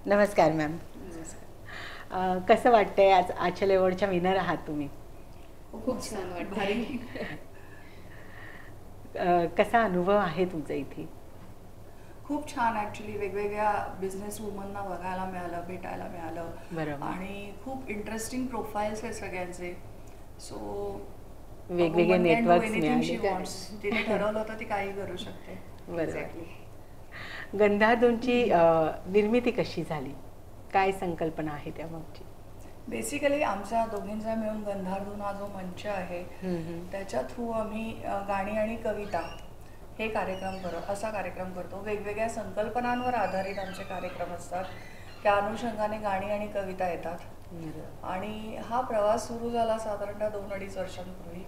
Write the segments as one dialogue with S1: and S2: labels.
S1: नमस्कार मॅम. कसं वाटतंय आज आचल अवॉर्डच्या विनर आहात तुम्ही?
S2: खूप छान वाटतं.
S1: कसा अनुभव आहे तुमचा इथे?
S3: खूप छान. ॲक्च्युली वेगवेगळ्या बिझनेस वुमनना बघायला मिळालं, भेटायला मिळालं.
S1: बरोबर.
S3: आणि खूप इंटरेस्टिंग प्रोफाईल्स आहेत सगळ्यांचे. सो
S1: वेगवेगळे नेटवर्क्स
S3: तिने ठरवलं होतं ती काही करू शकते.
S1: बरोबर. गंधाधूनची निर्मिती कशी झाली? काय संकल्पना आहे त्यामागची?
S3: बेसिकली आमच्या दोघींचा मिळून गंधारधून हा जो मंच आहे त्याच्या थ्रू आम्ही गाणी आणि कविता हे असा कार्यक्रम करतो. वेगवेगळ्या संकल्पनांवर आधारित आमचे कार्यक्रम असतात. त्या अनुषंगाने गाणी आणि कविता येतात. आणि हा प्रवास सुरू झाला साधारणतः 2-2.5 वर्षांपूर्वी.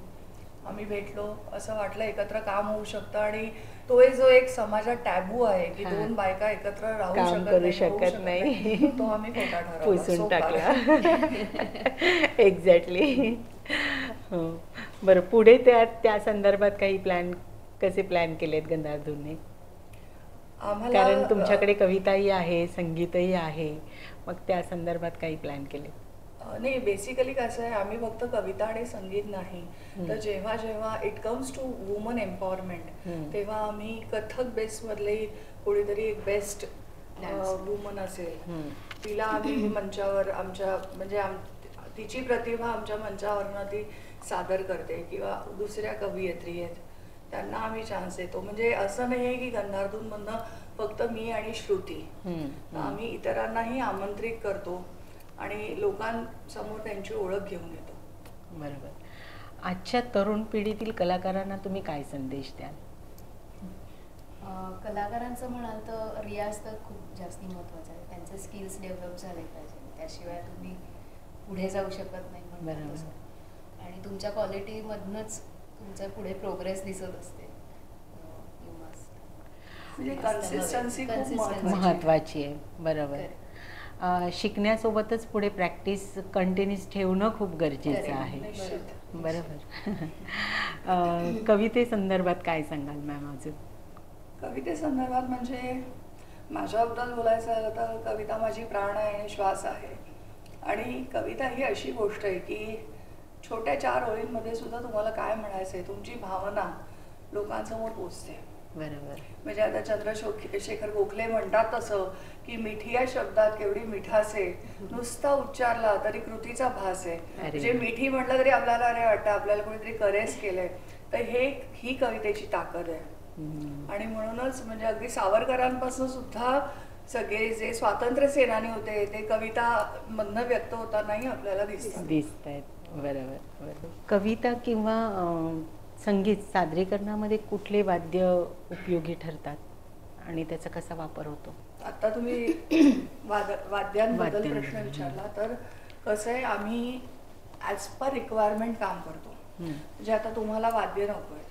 S3: आम्ही भेटलो, असं वाटलं एकत्र काम होऊ शकतं. आणि तो जो एक समाजात टॅबू आहे की दोन बायका एकत्र राहू शकत नाही, तो आम्ही खोटा ठरवला,
S1: पुसून टाकला. एक्झॅक्टली. हो. बरं, पुढे त्या संदर्भात काही कसे प्लॅन केलेत गंधाधूनने? कारण तुमच्याकडे कविताही आहे, संगीतही आहे, मग त्या संदर्भात काही प्लॅन केले?
S3: नाही, बेसिकली कसं आहे, आम्ही फक्त कविता आणि संगीत नाही, तर जेव्हा जेव्हा it comes to women empowerment तेव्हा आम्ही कथक बेसमधले कोणीतरी एक बेस्ट वुमन असेल तिला आम्ही मंचावर तिची प्रतिभा आमच्या मंचावरनं ती सादर करते, किंवा दुसऱ्या कवयित्री आहेत त्यांना आम्ही चान्स देतो. म्हणजे असं नाही आहे की गंधारधूनमधनं फक्त मी आणि श्रुती, आम्ही इतरांनाही आमंत्रित करतो आणि लोकांसमोर त्यांची ओळख घेऊन येतो.
S1: बरोबर. आजच्या तरुण पिढीतील कलाकारांना तुम्ही काय संदेश द्याल?
S2: कलाकारांचं म्हणाल तर रियाज तर खूप जास्ती महत्त्वाचा आहे. त्यांचे स्किल्स डेव्हलप झाले पाहिजे, त्याशिवाय तुम्ही पुढे जाऊ शकत नाही. बरोबर. आणि तुमच्या क्वालिटीमधनंच तुमच्या पुढे प्रोग्रेस दिसत असते.
S3: म्हणजे कन्सिस्टन्सी खूप
S1: महत्त्वाची आहे. बरोबर. शिकण्यासोबतच पुढे प्रॅक्टिस कंटिन्यूस ठेवणं खूप गरजेचं आहे. बरोबर. कवितेसंदर्भात काय सांगाल मॅम अजून?
S3: कवितेसंदर्भात म्हणजे माझ्याबद्दल बोलायचं झालं तर कविता माझी प्राण आहे आणि श्वास आहे. आणि कविता ही अशी गोष्ट आहे की छोट्या 4 ओळींमध्ये सुद्धा तुम्हाला काय म्हणायचं आहे, तुमची भावना लोकांसमोर पोचते.
S1: बरोबर.
S3: म्हणजे आता चंद्रशेखर गोखले म्हणतात तसं की मिठी या शब्दात केवढी मिठास आहे, नुसता उच्चारला तरी कृतीचा भास आहे. म्हणजे मिठी म्हटलं तरी आपल्याला अरे वाटतं आपल्याला कोणीतरी करेस केलंय, तर ही कवितेची ताकद आहे. आणि म्हणूनच म्हणजे अगदी सावरकरांपासून सुद्धा सगळे जे स्वातंत्र्य सेनानी होते ते कविता मधनं व्यक्त होतानाही आपल्याला दिसत आहेत.
S1: बरोबर. बरोबर. कविता किंवा संगीत सादरीकरणामध्ये कुठले वाद्य उपयोगी ठरतात आणि त्याचा कसा वापर होतो?
S3: आता तुम्ही वाद्यांबद्दल प्रश्न विचारला तर कसं आहे, आम्ही ॲज पर रिक्वायरमेंट काम करतो. म्हणजे आता तुम्हाला वाद्य नको आहे,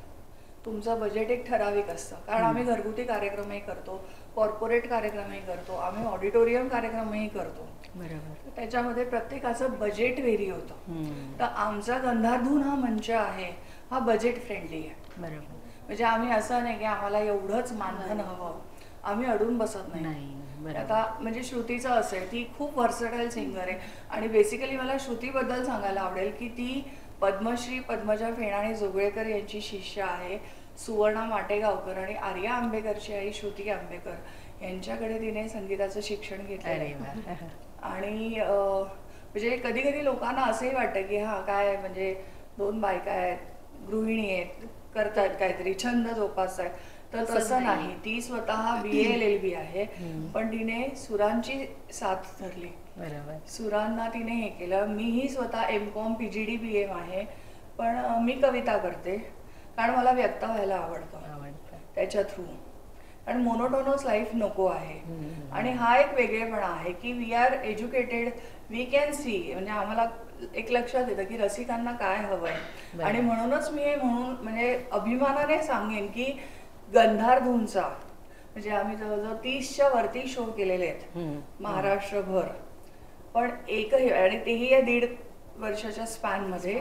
S3: तुमचं बजेट एक ठराविक असतं. कारण आम्ही घरगुती कार्यक्रमही करतो, कॉर्पोरेट कार्यक्रमही करतो, आम्ही ऑडिटोरियम कार्यक्रमही करतो.
S1: बरोबर.
S3: त्याच्यामध्ये प्रत्येकाचं बजेट व्हेरी होतं. तर आमचा गंधाधून हा मंच आहे हा बजेट फ्रेंडली आहे.
S1: बरोबर.
S3: म्हणजे आम्ही असं नाही की आम्हाला एवढंच मानधन हवं, आम्ही अडून बसत नाही. आता म्हणजे श्रुतीचं असं आहे, ती खूप व्हर्सटाईल सिंगर आहे. आणि बेसिकली मला श्रुतीबद्दल सांगायला आवडेल की ती पद्मश्री पद्मजा फेणाणी जोगळेकर यांची शिष्य आहे. सुवर्णा माटेगावकर आणि आर्या आंबेकरची आई श्रुती आंबेकर यांच्याकडे तिने संगीताचं शिक्षण घेतलं. आणि म्हणजे कधी कधी लोकांना असंही वाटतं की हा काय म्हणजे 2 बायका आहेत, गृहिणी आहेत, करतात काहीतरी छंद जोपासतात, तर तसं नाही. ती स्वतः BA LLB आहे, पण तिने सुरांची साथ धरली. सुरांना तिने हे केलं. मीही स्वतः MCOM PGD BM आहे, पण मी कविता करते कारण मला व्यक्त व्हायला आवडतं त्याच्या थ्रू. कारण मोनोटोनस लाईफ नको आहे. आणि हा एक वेगळेपणा आहे की we are educated, we can see. म्हणजे आम्हाला एक लक्षात येतं की रसिकांना काय हवंय. आणि म्हणूनच मी म्हणजे अभिमानाने सांगेन की गंधारधूनचा म्हणजे आम्ही जवळजवळ 30च्या वरती शो केलेले आहेत महाराष्ट्रभर, पण एकही, आणि तेही या 1.5 वर्षाच्या स्पॅनमध्ये,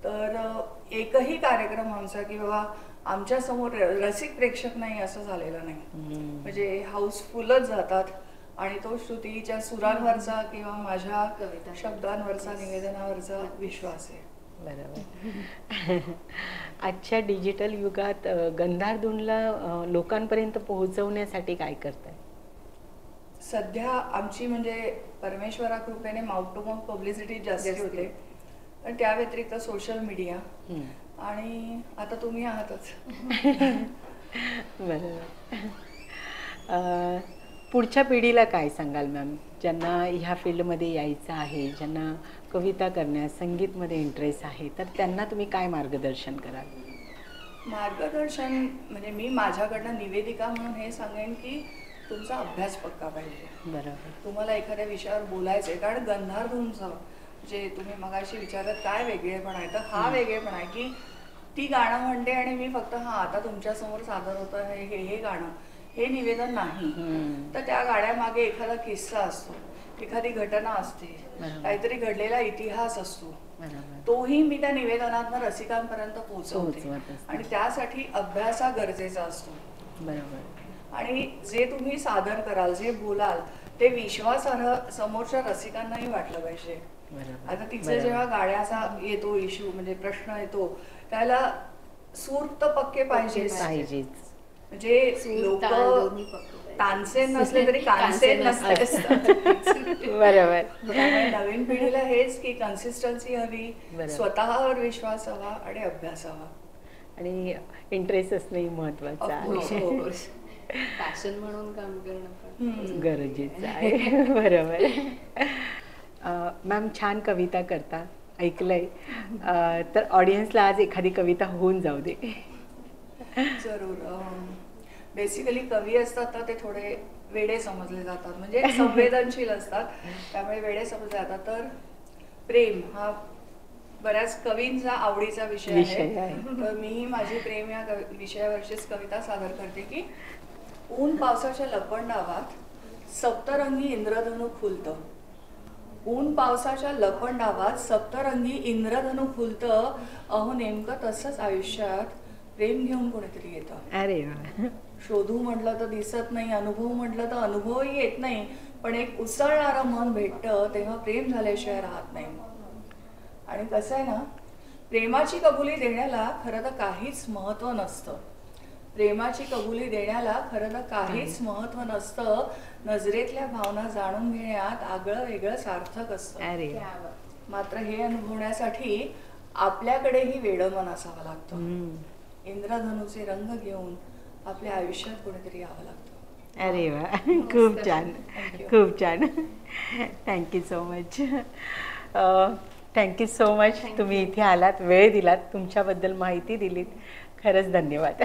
S3: तर एकही कार्यक्रम आमचा की बाबा आमच्या समोर रसिक प्रेक्षक नाही असं झालेलं नाही. म्हणजे हाऊसफुलच जातात. आणि तो श्रुतीच्या सुरांवरचा किंवा माझ्या शब्दांवरचा, निवेदनावरचा विश्वास आहे.
S1: बरोबर. आजच्या डिजिटल युगात गंधारधूनला लोकांपर्यंत पोहोचवण्यासाठी काय करताय?
S3: सध्या आमची म्हणजे परमेश्वरा कृपेने माउथ टू माउथ पब्लिसिटी जास्ती होते, पण त्या व्यतिरिक्त सोशल मीडिया आणि आता तुम्ही आहातच.
S1: बरोबर. पुढच्या पिढीला काय सांगाल मॅम, ज्यांना ह्या फील्डमध्ये यायचं आहे, ज्यांना कविता करण्यास, संगीतमध्ये इंटरेस्ट आहे, तर त्यांना तुम्ही काय मार्गदर्शन कराल?
S3: मार्गदर्शन म्हणजे मी माझ्याकडनं निवेदिका म्हणून हे सांगेन की तुमचा अभ्यास पक्का पाहिजे.
S1: बरोबर.
S3: तुम्हाला एखाद्या विषयावर बोलायचं आहे, कारण गंधारधूनचं जे तुम्ही मगाशी विचारत काय वेगळेपण आहे, तर हा वेगळेपण आहे की ती गाणं म्हणते आणि मी फक्त आता तुमच्यासमोर सादर होतं हे गाणं, हे निवेदन नाही. तर त्या गाण्यामागे एखादा किस्सा असतो, एखादी घटना असते, काहीतरी घडलेला इतिहास असतो, तोही मी त्या निवेदनातनं रसिकांपर्यंत पोहोचवते. आणि त्यासाठी अभ्यास हा गरजेचा असतो.
S1: बरोबर.
S3: आणि जे तुम्ही सादर कराल, जे बोलाल, ते विश्वासार्ह समोरच्या रसिकांनाही वाटलं पाहिजे. आता तिचं जेव्हा गाण्याचा येतो इश्यू, म्हणजे प्रश्न येतो, त्याला सूर तर पक्के पाहिजेच. म्हणजे लोक तानसेन नसले तरी कानसेन नसतात.
S1: बरोबर.
S3: नवीन पिढीला हेच की कन्सिस्टन्सी हवी, स्वतःवर विश्वास हवा आणि अभ्यास हवा
S1: आणि इंटरेस्ट असणंही महत्वाचं आहे.
S2: पॅशन म्हणून काम करणं पण
S1: गरजेचं आहे. बरोबर. मॅम छान कविता करता ऐकलंय, तर ऑडियन्सला आज एखादी कविता होऊन जाऊ दे.
S3: जरूर. बेसिकली कवी असतात तर ते थोडे वेडे समजले जातात, म्हणजे संवेदनशील असतात, त्यामुळे वेडे समजले जातात. तर प्रेम हा बऱ्याच कवींचा आवडीचा विषय आहे. तर मी माझी प्रेम या विषयावरचीच कविता सादर करते की ऊन पावसाच्या लपंडावात सप्तरंगी इंद्रधनु खुलतं. ऊन पावसाच्या लपंडावात सप्तरंगी इंद्रधनु खुलतं. अहो नेमकं तसंच आयुष्यात प्रेम घेऊन कोणीतरी येतं.
S1: अरे
S3: शोधू म्हटलं तर दिसत नाही, अनुभव म्हटलं तर अनुभवही येत नाही, पण एक उसळणारं मन भेटतं तेव्हा प्रेम झाल्याशिवाय राहत नाही. आणि कसं आहे ना, प्रेमाची कबुली देण्याला खरं तर काहीच महत्व नसतं. प्रेमाची कबुली देण्याला खरं तर काहीच महत्व नसतं. नजरेतल्या भावना जाणून घेण्यात आगळं वेगळं सार्थक असतं. मात्र हे अनुभवण्यासाठी आपल्याकडेही वेडं मन असावं लागतं. इंद्रधनुचे रंग घेऊन आपल्या आयुष्यात कोणीतरी यावं लागतं.
S1: अरे वा, खूप छान, खूप छान. Thank you so much. Thank you so much. तुम्ही इथे आलात, वेळ दिलात, तुमच्याबद्दल माहिती दिलीत. खरंच धन्यवाद.